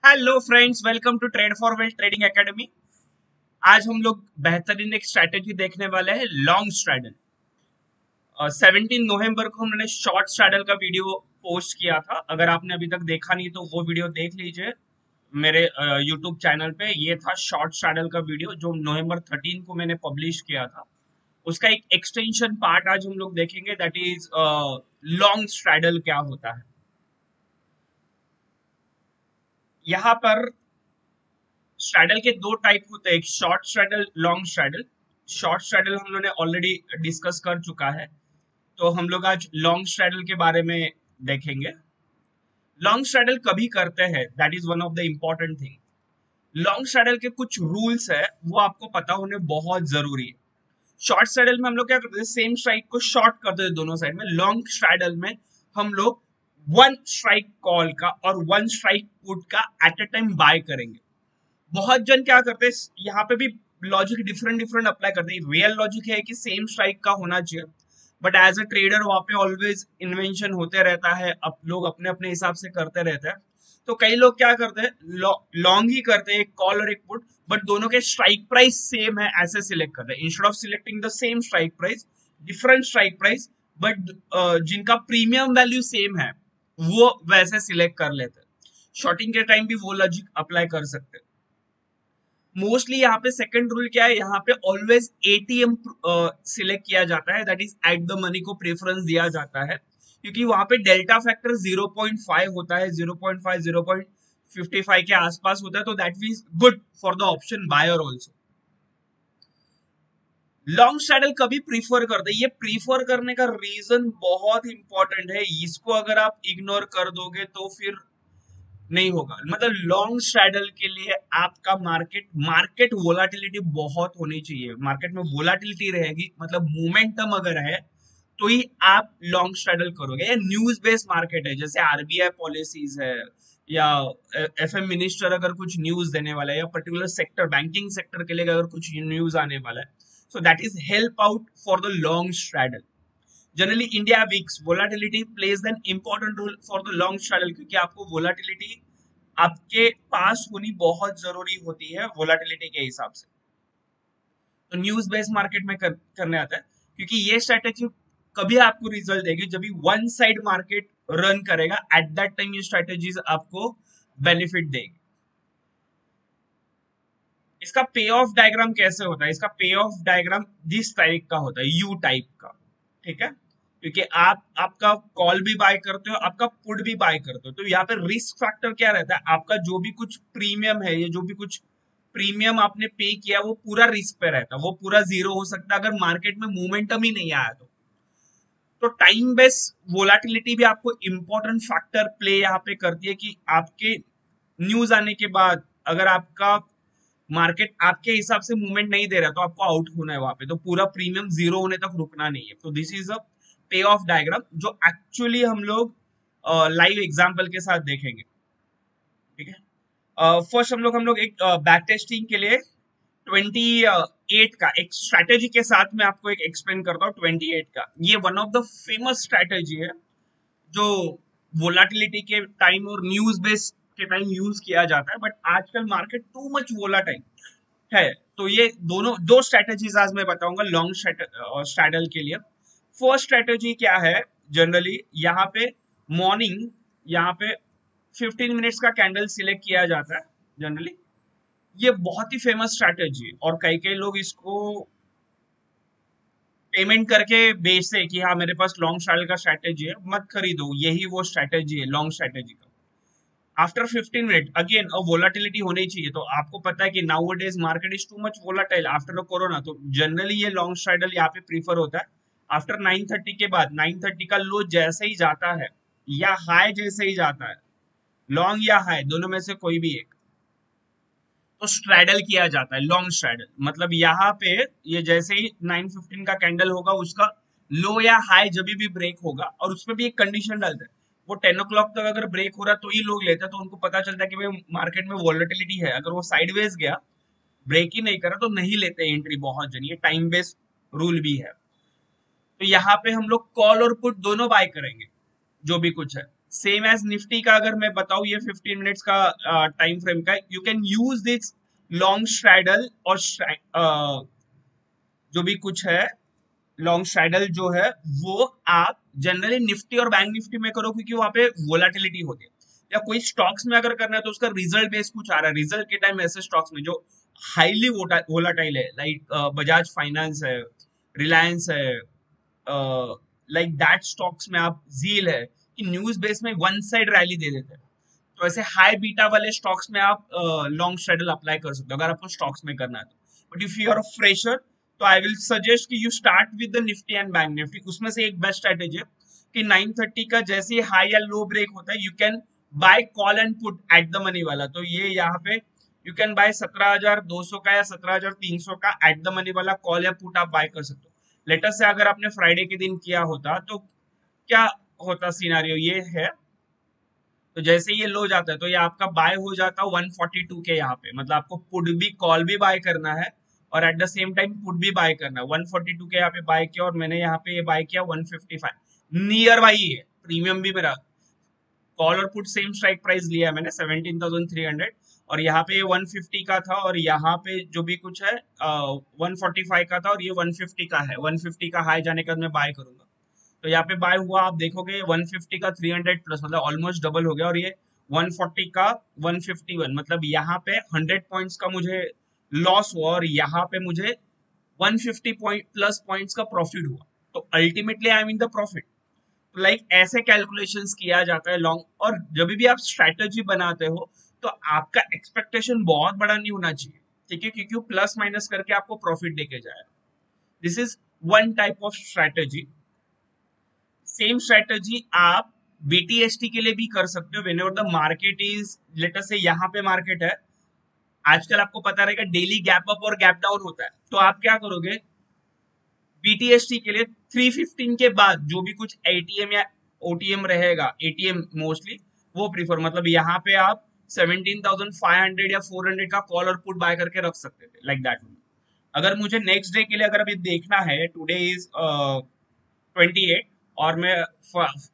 Hello friends, welcome to trade for wealth trading academy. आज हम लोग बेहतरीन एक स्ट्रैटेजी देखने वाले हैं, लॉन्ग स्ट्रैडल। 17 नवंबर को हमने शॉर्ट स्ट्रैडल का वीडियो पोस्ट किया था। अगर आपने अभी तक देखा नहीं तो वो वीडियो देख लीजिए मेरे यूट्यूब चैनल पे। ये था शॉर्ट स्ट्रैडल का वीडियो जो November 13 को मैंने पब्लिश किया था। उसका एक एक्सटेंशन पार्ट आज हम लोग देखेंगे, दैट इज लॉन्ग स्ट्रैडल क्या होता है। यहाँ पर स्ट्रैडल के दो टाइप होते हैं, एक short straddle, long straddle. Short straddle हम लोगों ने ऑलरेडी डिस्कस कर चुका है, तो हम लोग आज लॉन्ग स्ट्रैडल के बारे में देखेंगे। लॉन्ग स्ट्रैडल कभी करते हैं, that is one of the important thing. Long straddle के कुछ रूल्स है, वो आपको पता होने बहुत जरूरी है। शॉर्ट स्ट्रैडल में हम लोग क्या करते हैं, सेम स्ट्राइक को शॉर्ट करते थे दोनों साइड में। लॉन्ग स्ट्रैडल में हम लोग वन स्ट्राइक कॉल का और वन स्ट्राइक पुट का एट अ टाइम बाय करेंगे। बहुत जन क्या करते हैं, यहाँ पे भी लॉजिक डिफरेंट डिफरेंट अप्लाई करते हैं। रियल लॉजिक है कि सेम स्ट्राइक का होना चाहिए, बट एज अ ट्रेडर वहां पे ऑलवेज इन्वेंशन होते रहता है, अब लोग अपने अपने हिसाब से करते रहते हैं। तो कई लोग क्या करते हैं, लॉन्ग ही करते हैं, एक कॉल और एक पुट, बट दोनों के स्ट्राइक प्राइस सेम है ऐसे सिलेक्ट करते हैं। Instead of selecting the same strike price, different strike price, but जिनका प्रीमियम वैल्यू सेम है वो वैसे सिलेक्ट कर लेते हैं। शॉर्टिंग के टाइम भी वो लॉजिक अप्लाई कर सकते हैं। मोस्टली यहाँ पे सेकंड रूल क्या है, यहाँ पे ऑलवेज एटीएम सिलेक्ट किया जाता है, that is at the money को प्रेफरेंस दिया जाता है, क्योंकि वहां पे डेल्टा फैक्टर 0.5 होता है, 0.5 0.55 के आसपास होता है, तो that is good for the option buyer also. Long straddle कभी प्रीफर करते हैं, ये प्रीफर करने का रीजन बहुत इंपॉर्टेंट है। इसको अगर आप इग्नोर कर दोगे तो फिर नहीं होगा। मतलब लॉन्ग स्ट्रैडल के लिए आपका मार्केट मार्केट वोलाटिलिटी बहुत होनी चाहिए। मार्केट में वोलाटिलिटी रहेगी, मतलब मोमेंटम अगर है तो ही आप लॉन्ग स्ट्रैडल करोगे। या न्यूज बेस्ड मार्केट है, जैसे आरबीआई पॉलिसीज है, या एफएम मिनिस्टर अगर कुछ न्यूज देने वाला है, या पर्टिकुलर सेक्टर, बैंकिंग सेक्टर के लिए अगर कुछ न्यूज आने वाला है, so that is help out for the long straddle. Generally India VIX volatility plays an important role for the long straddle, क्योंकि आपको वोलाटिलिटी आपके पास होनी बहुत जरूरी होती है वोलाटिलिटी के हिसाब से। तो न्यूज बेस्ड मार्केट में करने आता है, क्योंकि ये स्ट्रैटेजी कभी आपको रिजल्ट देगी जब भी वन साइड मार्केट रन करेगा, एट दैट टाइम ये स्ट्रैटेजीज आपको बेनिफिट देगी। इसका पे ऑफ डायग्राम कैसे होता है, इसका पे ऑफ डायग्राम दिस टाइप का होता है, यू टाइप का। ठीक है, क्योंकि आप आपका कॉल भी बाय करते हो, आपका पुट भी बाय करते हो, तो यहाँ पे रिस्क फैक्टर क्या रहता है, आपका जो भी कुछ प्रीमियम है, ये जो भी कुछ प्रीमियम आपने पे किया वो पूरा रिस्क पे रहता है, वो पूरा जीरो हो सकता है अगर मार्केट में मोमेंटम ही नहीं आया तो टाइम बेस वोलाटिलिटी भी आपको इंपॉर्टेंट फैक्टर प्ले यहाँ पे करती है, कि आपके न्यूज आने के बाद अगर आपका मार्केट आपके हिसाब से मूवमेंट नहीं दे रहा तो आपको आउट होना है वहां पे, तो पूरा प्रीमियम जीरो होने तक रुकना नहीं है। तो दिस इज अ पे ऑफ डायग्राम जो एक्चुअली हम लोग लाइव एग्जांपल के साथ देखेंगे। ठीक है, फर्स्ट हम लोग एक बैक टेस्टिंग के लिए 28 का एक स्ट्रैटेजी के साथ में आपको एक एक्सप्लेन करता हूँ। 28 का ये one of the famous strategy है जो वोलाटिलिटी के टाइम और न्यूज बेस के टाइम यूज किया जाता है, बट आजकल मार्केट टू मच वोलाटाइल है। तो ये दोनों दो स्ट्रैटेजीज आज मैं बताऊंगा लॉन्ग स्ट्रैडल के लिए। फर्स्ट स्ट्रैटेजी क्या है, जनरली यहाँ पे मॉर्निंग, यहाँ पे 15 मिनट्स का कैंडल सिलेक्ट किया जाता है जनरली। ये बहुत ही फेमस स्ट्रैटेजी है, और कई कई लोग इसको पेमेंट करके बेचते हैं कि हाँ मेरे पास लॉन्ग स्ट्रैडल का स्ट्रैटेजी है, मत खरीदो, यही वो स्ट्रैटेजी है लॉन्ग स्ट्रैटेजी का। आफ्टर 15 मिनट अगेन अब वोलाटिलिटी होनी चाहिए, तो आपको पता है कि now days market is too much volatile after corona, तो जनरली ये लॉन्ग स्ट्रैडल यहाँ पे प्रीफर होता है। आफ्टर 9:30 के बाद, 9:30 का लो जैसे ही जाता है या हाई जैसे ही जाता है, लॉन्ग या हाई दोनों में से कोई भी एक, तो स्ट्रैडल किया जाता है लॉन्ग स्ट्रैडल। मतलब यहाँ पे ये जैसे ही 9:15 का कैंडल होगा, उसका लो या हाई जब भी ब्रेक होगा, और उसमें भी एक कंडीशन डालते हैं, वो 10 o'clock तक अगर ब्रेक हो रहा तो ही लोग लेते हैं, तो उनको पता चलता है कि भाई मार्केट में वॉलेटिलिटी है। अगर वो साइडवेज गया, ब्रेक ही नहीं करा, तो नहीं लेते एंट्री बहुत जन, ये टाइम बेस्ड रूल भी है। तो यहाँ पे हम लोग कॉल और पुट दोनों बाय करेंगे जो भी कुछ है। सेम एज निफ्टी का अगर मैं बताऊं, ये 15 मिनट्स का टाइम फ्रेम का, you can use this long straddle और जो भी कुछ है लॉन्ग स्ट्रैडल जो है वो आप जनरली निफ्टी और बैंक निफ्टी में करो, क्योंकि वहां पे वोलाटिलिटी होती है। या कोई स्टॉक्स में अगर करना है तो उसका रिजल्ट बेस कुछ आ रहा है, रिजल्ट के टाइम ऐसे स्टॉक्स में जो हाईली वोलाटाइल है, लाइक बजाज फाइनेंस है, रिलायंस है, लाइक दैट स्टॉक्स में आप झील है कि न्यूज बेस में वन साइड रैली दे देते हैं, तो ऐसे हाई बीटा वाले स्टॉक्स में आप लॉन्ग स्ट्रैडल अप्लाई कर सकते हो अगर आपको स्टॉक्स में करना है तो। But if you are a fresher तो आई विल सजेस्ट कि you start with the Nifty and bank Nifty. उसमें से एक बेस्ट स्ट्रेटेजी है कि 9:30 का जैसे हाई या लो ब्रेक होता है, you can buy call and put at the money वाला। तो ये यहाँ पे यू कैन बाय 17,200 का या 17,300 का एट द मनी वाला कॉल या पुट आप बाय कर सकते हो। लेटर से अगर आपने फ्राइडे के दिन किया होता तो क्या होता, सिनारियो ये है, तो जैसे ये लो जाता है तो ये आपका बाय हो जाता है 142 के यहाँ पे, मतलब आपको पुट भी कॉल भी बाय करना है और at the same time put भी बाय करना है। 142 के यहाँ पे बाय किया और मैंने यहाँ पे ये बाय किया 155, नियर बाई है, प्रीमियम भी मेरा, कॉल और पुट सेम स्ट्राइक प्राइस लिया है मैंने 17,300, और यहाँ पे 150 का था और यहाँ पे जो भी कुछ है 145 का था और ये 150 का है। 150 का हाई जाने का मैं बाय करूंगा, तो यहाँ पे बाय हुआ, आप देखोगे 150 का 300 प्लस, मतलब ऑलमोस्ट डबल हो गया, और ये 140 का 151, मतलब यहाँ पे 100 पॉइंट्स का मुझे लॉस हुआ और यहाँ पे मुझे 150 पॉइंट प्लस पॉइंट्स का प्रॉफिट हुआ। तो ultimately I am in the profit. तो लाइक ऐसे कैलकुलेशंस किया जाता है लॉन्ग, और जब भी आप स्ट्रैटेजी बनाते हो तो आपका एक्सपेक्टेशन बहुत बड़ा नहीं होना चाहिए, ठीक है, क्योंकि प्लस माइनस करके आपको प्रॉफिट देके जाएगा। This is one type of strategy. Same strategy आप बीटीएसटी के लिए भी कर सकते हो। Whenever the market is, let us से यहाँ पे मार्केट है, आजकल आपको पता रहेगा डेली गैप अप और गैप डाउन होता है, तो आप क्या करोगे बीटीएसटी के लिए 315 के बाद जो भी कुछ एटीएम या ओटीएम रहेगा, एटीएम मोस्टली वो प्रीफर, मतलब यहाँ पे आप 17,500 या 400 का कॉल और पुट बाय करके रख सकते थे, लाइक दैट। अगर मुझे नेक्स्ट डे के लिए अगर अभी देखना है, टुडे इज 28 और मैं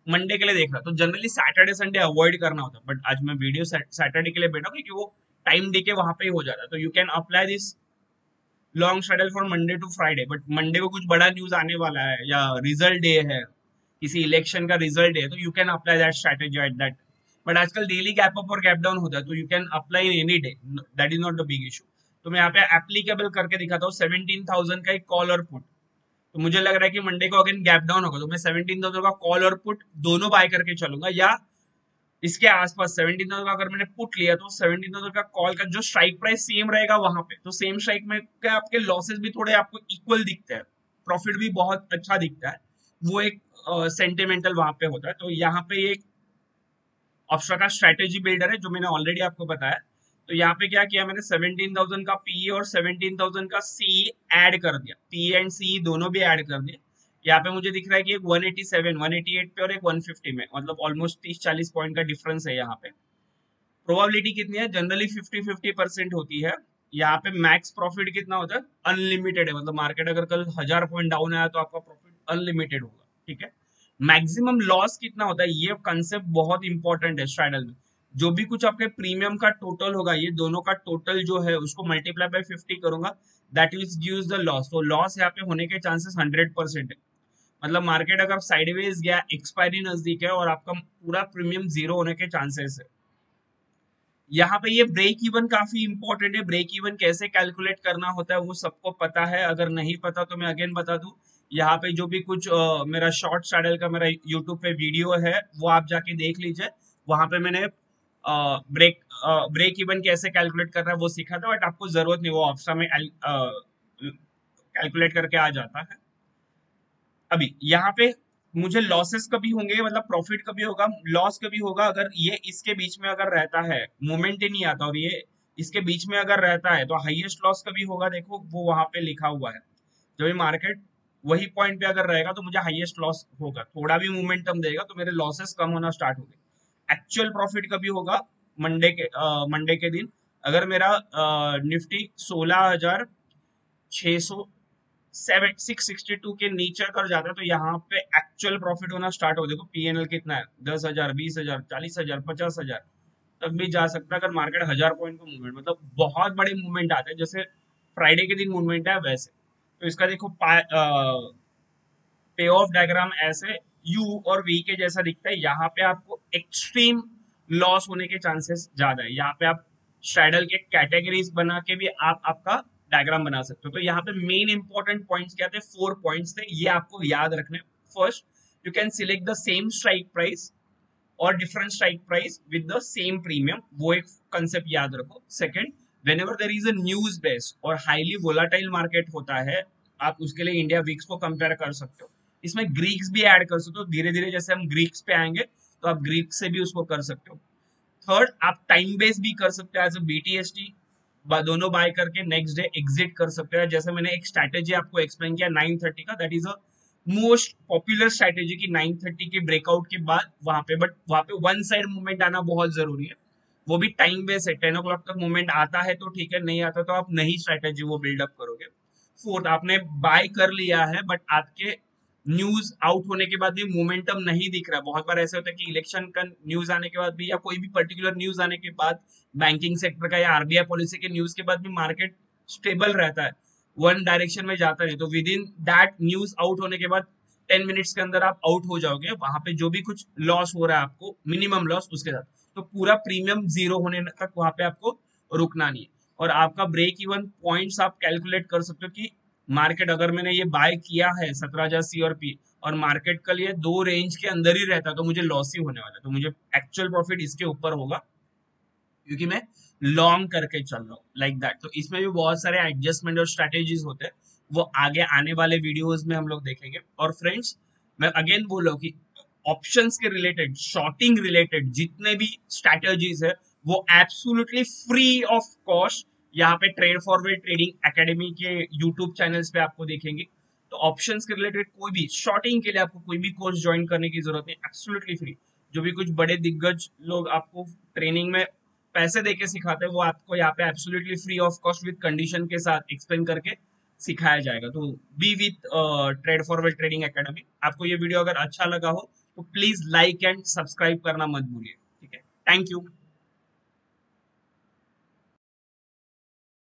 मंडे के लिए देख रहा, तो जनरली सैटरडे संडे अवॉइड करना होता है, बट आज मैं वीडियो सैटरडे के लिए बैठा क्योंकि वो टाइम डे के वहां पे ही हो जाता है। तो you can apply this long schedule for Monday to Friday, but Monday को कुछ बड़ा न्यूज आने वाला है या रिजल्ट डे है, किसी इलेक्शन का रिजल्ट है, तो you can apply that strategy at that. But आजकल डेली गैप अप और गैप डाउन होता है, तो you can apply in any day, that is not the big issue. तो मैं यहाँ पे एप्लीकेबल करके दिखाता हूँ 17,000 का एक कॉल और पुट। तो मुझे लग रहा है कि मंडे को अगेन गैप डाउन होगा, तो मैं 17,000 का कॉल और पुट दोनों बाय करके चलूंगा, या इसके आसपास 17,000 का अगर मैंने पुट लिया तो 17,000 का कॉल का जो स्ट्राइक प्राइस सेम रहेगा वहां पे, तो सेम स्ट्राइक में क्या आपके लॉसेस भी थोड़े आपको इक्वल दिखते हैं, प्रॉफिट भी बहुत अच्छा दिखता है, वो एक सेंटिमेंटल वहां पे होता है। तो यहाँ पे एक ऑप्शन का स्ट्रेटेजी बिल्डर है जो मैंने ऑलरेडी आपको बताया। तो यहाँ पे क्या किया मैंने, 17,000 का पी और 17,000 का सी ऐड कर दिया, पी एंड सी दोनों भी ऐड कर दिए। यहाँ पे मुझे दिख रहा है कि एक 187, 188 पे और एक 150 में, मतलब ऑलमोस्ट 30-40 पॉइंट का डिफरेंस है। यहाँ पे प्रोबेबिलिटी कितनी है, जनरली 50-50% होती है। यहाँ पे मैक्स प्रॉफिट कितना होता है, अनलिमिटेड है, मतलब मार्केट अगर कल 1000 पॉइंट डाउन आया तो आपका प्रॉफिट अनलिमिटेड होगा, ठीक है। मैक्सिमम लॉस कितना होता है, ये कंसेप्ट बहुत इंपॉर्टेंट है स्ट्रैडल में। जो भी कुछ आपके प्रीमियम का टोटल होगा, ये दोनों का टोटल जो है उसको मल्टीप्लाई बाय 50 करूंगा, that is gives the loss. तो लॉस यहाँ पे होने के चांसेस 100% है, मतलब मार्केट अगर साइडवेज गया, एक्सपायरी नजदीक है और आपका पूरा प्रीमियम जीरो होने के चांसेस है। यहाँ पे ये ब्रेक इवन काफी इंपॉर्टेंट है। ब्रेक इवन कैसे कैलकुलेट करना होता है वो सबको पता है, अगर नहीं पता तो मैं अगेन बता दूं। यहाँ पे जो भी कुछ मेरा शॉर्ट स्ट्रैडल का मेरा यूट्यूब पे वीडियो है वो आप जाके देख लीजिए, वहां पे मैंने ब्रेक इवन कैसे कैलकुलेट करना है वो सीखा था, बट आपको जरूरत नहीं, वो ऑप्शन में कैलकुलेट करके आ जाता है। अभी यहाँ पे मुझे लॉसेस कभी होंगे, मतलब प्रॉफिट कभी होगा, लॉस कभी होगा, अगर ये इसके बीच में अगर रहता है, मोमेंट ही नहीं आता और ये इसके बीच में अगर रहता है, तो हाईएस्ट लॉस कभी होगा, देखो वो वहां पे लिखा हुआ है। जब ये मार्केट वही पॉइंट पे अगर रहेगा तो मुझे हाईएस्ट लॉस होगा, थोड़ा भी मोमेंटम देगा तो मेरे लॉसेस कम होना स्टार्ट हो गए। एक्चुअल प्रॉफिट कभी होगा, मंडे के दिन अगर मेरा निफ्टी 16,600 662 के नीचे कर जाता है तो यहाँ पे एक्चुअल प्रॉफिट होना स्टार्ट हो। देखो पीएनएल कितना है, 10,000, 20,000, 40,000, 50,000 तक भी जा सकता है अगर मार्केट 1,000 पॉइंट का मूवमेंट, मतलब बहुत बड़े मूवमेंट आते हैं जैसे फ्राइडे के दिन मूवमेंट है वैसे। तो इसका देखो पे ऑफ डायग्राम ऐसे यू और वी के जैसा दिखता है। यहाँ पे आपको एक्सट्रीम लॉस होने के चांसेस ज्यादा है। यहाँ पे आप स्ट्रैडल के कैटेगरीज बना के भी आप आपका डायग्राम बना सकते हो। तो यहाँ पे मेन इंपॉर्टेंट पॉइंट्स क्या थे, 4 पॉइंट्स थे, ये आपको याद रखने। First, you can select the same strike price और different strike price with the same premium, वो एक कंसेप्ट याद रखो। Second, whenever there is a news based और हाईली वोलाटाइल मार्केट होता है, आप उसके लिए इंडिया वीक्स को कंपेयर कर सकते हो। इसमें ग्रीक्स भी ऐड कर सकते हो, धीरे धीरे जैसे हम ग्रीक्स पे आएंगे तो आप ग्रीक से भी उसको कर सकते हो। थर्ड, आप टाइम बेस भी कर सकते हो एज अ बीटीएसटी, दोनों बाय करके नेक्स्ट डे एग्जिट कर सकते हो। जैसे मैंने एक स्ट्रैटेजी आपको एक्सप्लेन किया 9:30 का, that is a most popular strategy की 9:30 के ब्रेकआउट के बाद वहां पे, बट वहां पे वन साइड मूवमेंट आना बहुत जरूरी है, वो भी टाइम बेस है। 10 o'clock तक मूवमेंट आता है तो ठीक है, नहीं आता तो आप नई स्ट्रैटेजी वो बिल्डअप करोगे। फोर्थ, आपने बाय कर लिया है बट आपके न्यूज आउट होने के बाद भी मोमेंटम नहीं दिख रहा। बहुत बार ऐसे होता है कि इलेक्शन का न्यूज आने के बाद भी या कोई भी पर्टिकुलर न्यूज आने के बाद, बैंकिंग सेक्टर का या आरबीआई पॉलिसी के न्यूज के बाद भी मार्केट स्टेबल रहता है, वन डायरेक्शन में जाता है। तो with in that news out होने के बाद 10 मिनट्स के अंदर आप आउट हो जाओगे, वहां पे जो भी कुछ लॉस हो रहा है आपको, मिनिमम लॉस उसके साथ, तो पूरा प्रीमियम जीरो होने तक वहां पे आपको रुकना नहीं है। और आपका ब्रेक इवन पॉइंट्स आप कैलकुलेट कर सकते हो कि मार्केट अगर मैंने ये बाय किया है 17,000 सी और पी और मार्केट कल ये दो रेंज के अंदर ही रहता तो मुझे लॉस ही होने वाला, तो मुझे एक्चुअल प्रॉफिट इसके ऊपर होगा क्योंकि मैं लॉन्ग करके चल रहा हूँ, लाइक दैट। तो इसमें भी बहुत सारे एडजस्टमेंट और स्ट्रेटेजीज होते हैं, वो आगे आने वाले वीडियोस में हम लोग देखेंगे। और फ्रेंड्स, मैं अगेन बोल रहा हूँ कि ऑप्शंस के रिलेटेड, शॉर्टिंग रिलेटेड जितने भी स्ट्रेटेजीज है वो एब्सोल्युटली फ्री ऑफ कॉस्ट यहाँ पे ट्रेड फॉरवर्ड ट्रेडिंग एकेडमी के यूट्यूब चैनल्स पे आपको देखेंगे। तो ऑप्शंस के रिलेटेड कोई भी शॉर्टिंग के लिए आपको कोई भी कोर्स ज्वाइन करने की जरूरत नहीं, एब्सोल्युटली फ्री। जो भी कुछ बड़े दिग्गज लोग आपको ट्रेनिंग में पैसे देके सिखाते हैं वो आपको यहाँ पे absolutely free of cost with condition के साथ एक्सप्लेन करके सिखाया जाएगा। तो B with trade forward trading academy. आपको ये वीडियो अगर अच्छा लगा हो तो प्लीज लाइक एंड सब्सक्राइब करना मत भूलिए, ठीक है। Thank you.